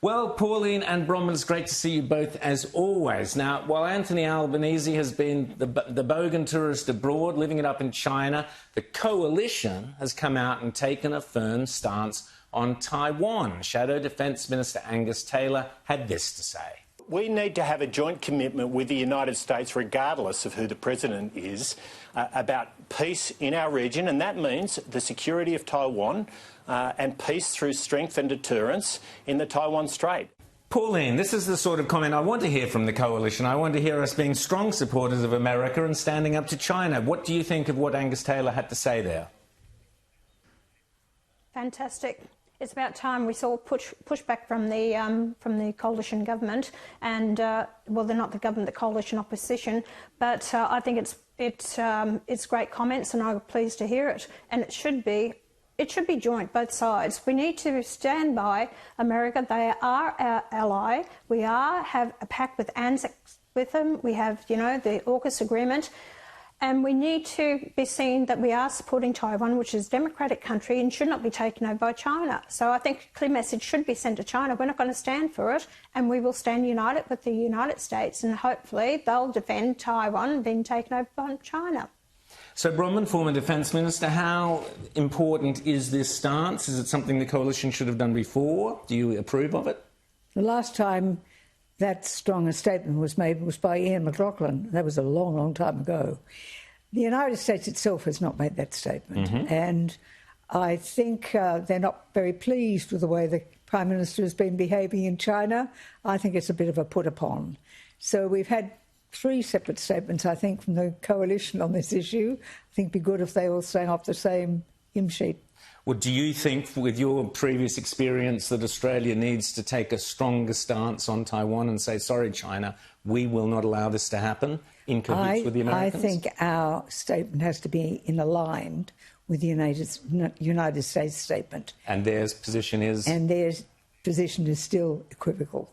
Well, Pauline and Bronwyn, it's great to see you both as always. Now, while Anthony Albanese has been the bogan tourist abroad, living it up in China, the coalition has come out and taken a firm stance on Taiwan. Shadow Defence Minister Angus Taylor had this to say. We need to have a joint commitment with the United States, regardless of who the president is, about peace in our region, and that means the security of Taiwan and peace through strength and deterrence in the Taiwan Strait. Pauline, this is the sort of comment I want to hear from the coalition. I want to hear us being strong supporters of America and standing up to China. What do you think of what Angus Taylor had to say there? Fantastic. It's about time we saw pushback from the coalition government, and well, they're not the government, the coalition opposition. But I think it's great comments, and I'm pleased to hear it. And it should be joint, both sides. We need to stand by America. They are our ally. We have a pact with ANZAC with them. We have, the AUKUS agreement. And we need to be seen that we are supporting Taiwan, which is a democratic country and should not be taken over by China. So I think a clear message should be sent to China. We're not going to stand for it, and we will stand united with the United States, and hopefully they'll defend Taiwan being taken over by China. So, Bronwyn, former Defence Minister, how important is this stance? Is it something the coalition should have done before? Do you approve of it? The last time that strong a statement was made was by Ian McLaughlin. That was a long, long time ago. The United States itself has not made that statement. And I think they're not very pleased with the way the Prime Minister has been behaving in China. I think it's a bit of a put-upon. So we've had 3 separate statements, I think, from the coalition on this issue. I think it'd be good if they all sang off the same hymn sheet. Well, do you think, with your previous experience, that Australia needs to take a stronger stance on Taiwan and say, sorry, China, we will not allow this to happen, in cahoots with the Americans? I think our statement has to be aligned with the United States statement. And their position is? And their position is still equivocal.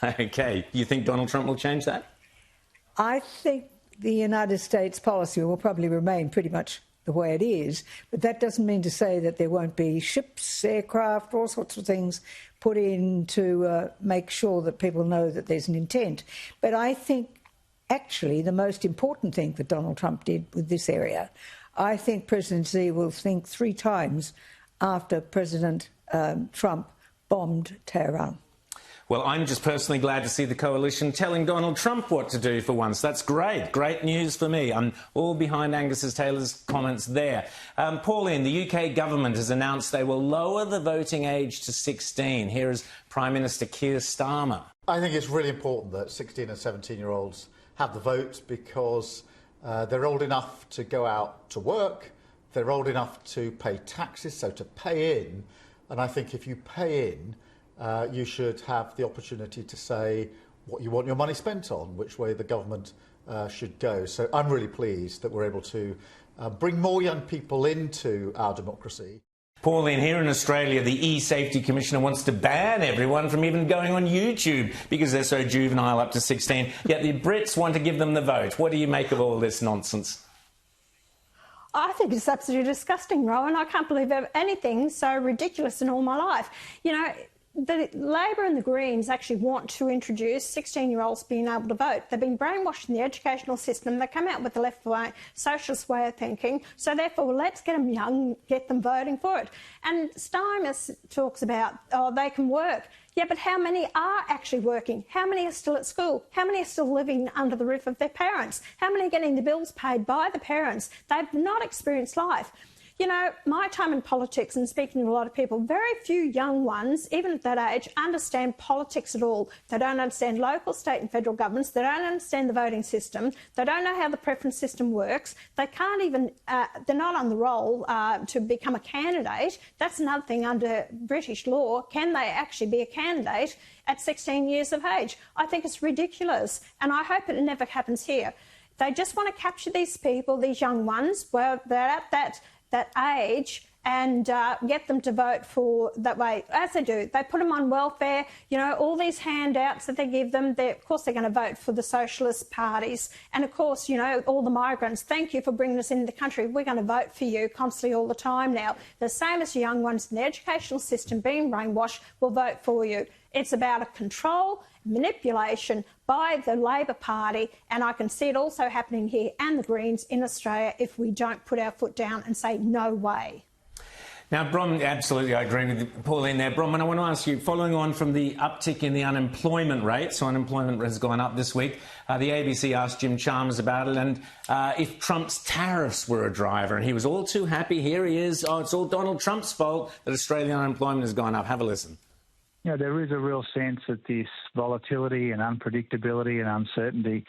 OK. You think Donald Trump will change that? I think the United States policy will probably remain pretty much the way it is, but that doesn't mean to say that there won't be ships, aircraft, all sorts of things put in to make sure that people know that there's an intent. But I think actually the most important thing that Donald Trump did with this area, I think President Xi will think 3 times after President Trump bombed Tehran. Well, I'm just personally glad to see the coalition telling Donald Trump what to do for once. That's great. Great news for me. I'm all behind Angus Taylor's comments there. Pauline, the UK government has announced they will lower the voting age to 16. Here is Prime Minister Keir Starmer. I think it's really important that 16 and 17-year-olds have the vote because they're old enough to go out to work, they're old enough to pay taxes, so to pay in. And I think if you pay in, you should have the opportunity to say what you want your money spent on, which way the government should go. So I'm really pleased that we're able to bring more young people into our democracy. Pauline, here in Australia, the E-Safety Commissioner wants to ban everyone from even going on YouTube because they're so juvenile up to 16, yet the Brits want to give them the vote. What do you make of all this nonsense? I think it's absolutely disgusting, Rowan. I can't believe anything so ridiculous in all my life. The Labor and the Greens actually want to introduce 16-year-olds being able to vote. They've been brainwashed in the educational system. They come out with the left-way socialist way of thinking. So therefore, let's get them young, get them voting for it. And Chalmers talks about, they can work. Yeah, but how many are actually working? How many are still at school? How many are still living under the roof of their parents? How many are getting the bills paid by the parents? They've not experienced life. My time in politics and speaking to a lot of people, very few young ones, even at that age, understand politics at all. They don't understand local, state and federal governments. They don't understand the voting system. They don't know how the preference system works. They can't even, they're not on the roll to become a candidate. That's another thing under British law. Can they actually be a candidate at 16 years of age? I think it's ridiculous, and I hope it never happens here. They just want to capture these people, these young ones, where they're at that age, and get them to vote for that way. As they do, they put them on welfare, you know, all these handouts that they give them. Of course, they're going to vote for the socialist parties. And of course, you know, all the migrants, thank you for bringing us into the country. We're going to vote for you constantly all the time now. The same as the young ones in the educational system being brainwashed will vote for you. It's about a control, manipulation by the Labor Party, and I can see it also happening here and the Greens in Australia if we don't put our foot down and say no way. Now, Bron, absolutely, I agree with Pauline there. Bronwyn, I want to ask you, following on from the uptick in the unemployment rate, so unemployment has gone up this week, the ABC asked Jim Chalmers about it, and if Trump's tariffs were a driver, and he was all too happy. Here he is. Oh, it's all Donald Trump's fault that Australian unemployment has gone up. Have a listen. You know, there is a real sense that this volatility and unpredictability and uncertainty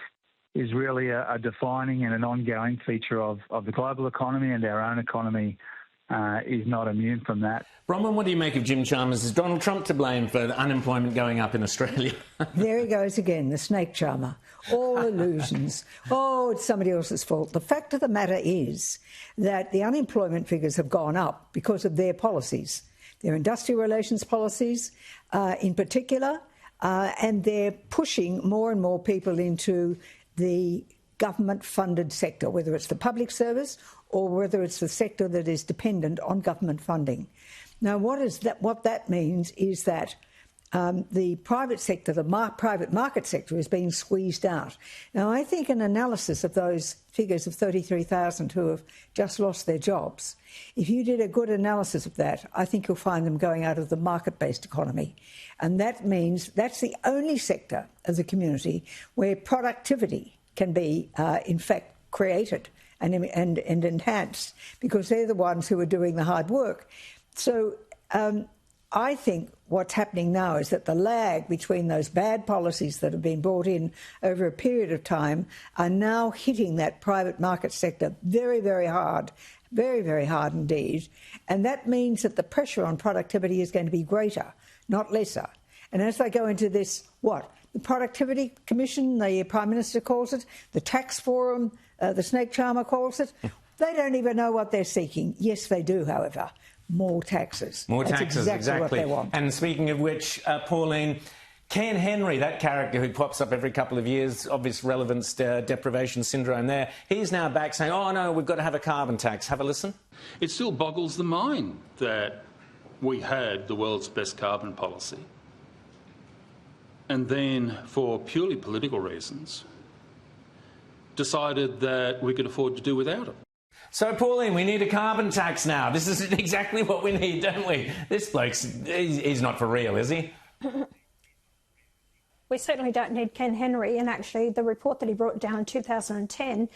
is really a defining and an ongoing feature of the global economy, and our own economy is not immune from that. Bronwyn, what do you make of Jim Chalmers? Is Donald Trump to blame for the unemployment going up in Australia? There he goes again, the snake charmer. All illusions. Oh, it's somebody else's fault. The fact of the matter is that the unemployment figures have gone up because of their policies. Their industrial relations policies in particular, and they're pushing more and more people into the government-funded sector, whether it's the public service or whether it's the sector that is dependent on government funding. Now, what that means is that the private sector, the private market sector, is being squeezed out. Now, I think an analysis of those figures of 33,000 who have just lost their jobs, if you did a good analysis of that, I think you'll find them going out of the market-based economy. And that means that's the only sector of the community where productivity can be, in fact, created and enhanced, because they're the ones who are doing the hard work. So I think what's happening now is that the lag between those bad policies that have been brought in over a period of time are now hitting that private market sector very, very hard, very, very hard indeed. And that means that the pressure on productivity is going to be greater, not lesser. And as they go into this, the Productivity Commission, the Prime Minister calls it, the Tax Forum, the Snake Charmer calls it, they don't even know what they're seeking. Yes, they do, however. More taxes. More taxes, exactly what they want. And speaking of which, Pauline, Ken Henry, that character who pops up every couple of years, obvious relevance deprivation syndrome there, he's now back saying, oh, no, we've got to have a carbon tax. Have a listen. It still boggles the mind that we had the world's best carbon policy, and then, for purely political reasons, decided that we could afford to do without it. So, Pauline, we need a carbon tax now. This is exactly what we need, don't we? This bloke's, he's not for real, is he? We certainly don't need Ken Henry, and actually the report that he brought down in 2010,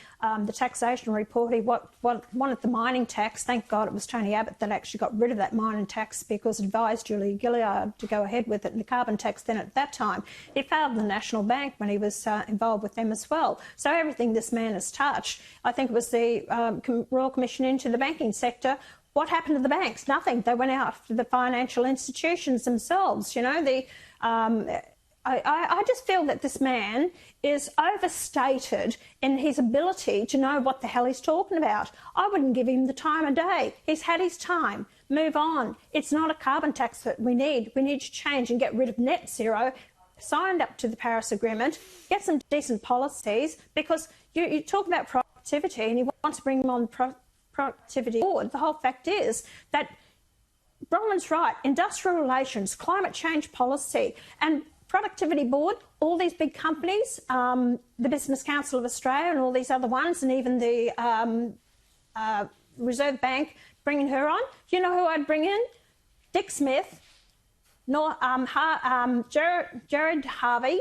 the taxation report, he wanted the mining tax. Thank God it was Tony Abbott that actually got rid of that mining tax, because it advised Julia Gillard to go ahead with it, and the carbon tax then at that time. He failed the National Bank when he was involved with them as well. So everything this man has touched, I think it was the Royal Commission into the banking sector. What happened to the banks? Nothing. They went after the financial institutions themselves. You know, I just feel that this man is overstated in his ability to know what the hell he's talking about. I wouldn't give him the time of day. He's had his time. Move on. It's not a carbon tax that we need. We need to change and get rid of net zero, signed up to the Paris Agreement, get some decent policies, because you talk about productivity and you want to bring them on productivity forward. The whole fact is that Bronwyn's right. Industrial relations, climate change policy, and Productivity Board, all these big companies, the Business Council of Australia and all these other ones, and even the Reserve Bank, bringing her on. You know who I'd bring in? Dick Smith, Gerald Harvey,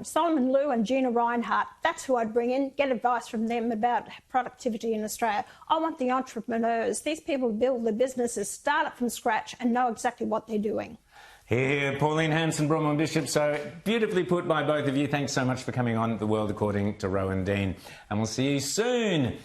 Solomon Lew and Gina Reinhart. That's who I'd bring in, get advice from them about productivity in Australia. I want the entrepreneurs, these people who build their businesses, start up from scratch and know exactly what they're doing. Here, Pauline Hanson, Bronwyn Bishop. So beautifully put by both of you. Thanks so much for coming on The World According to Rowan Dean. And we'll see you soon.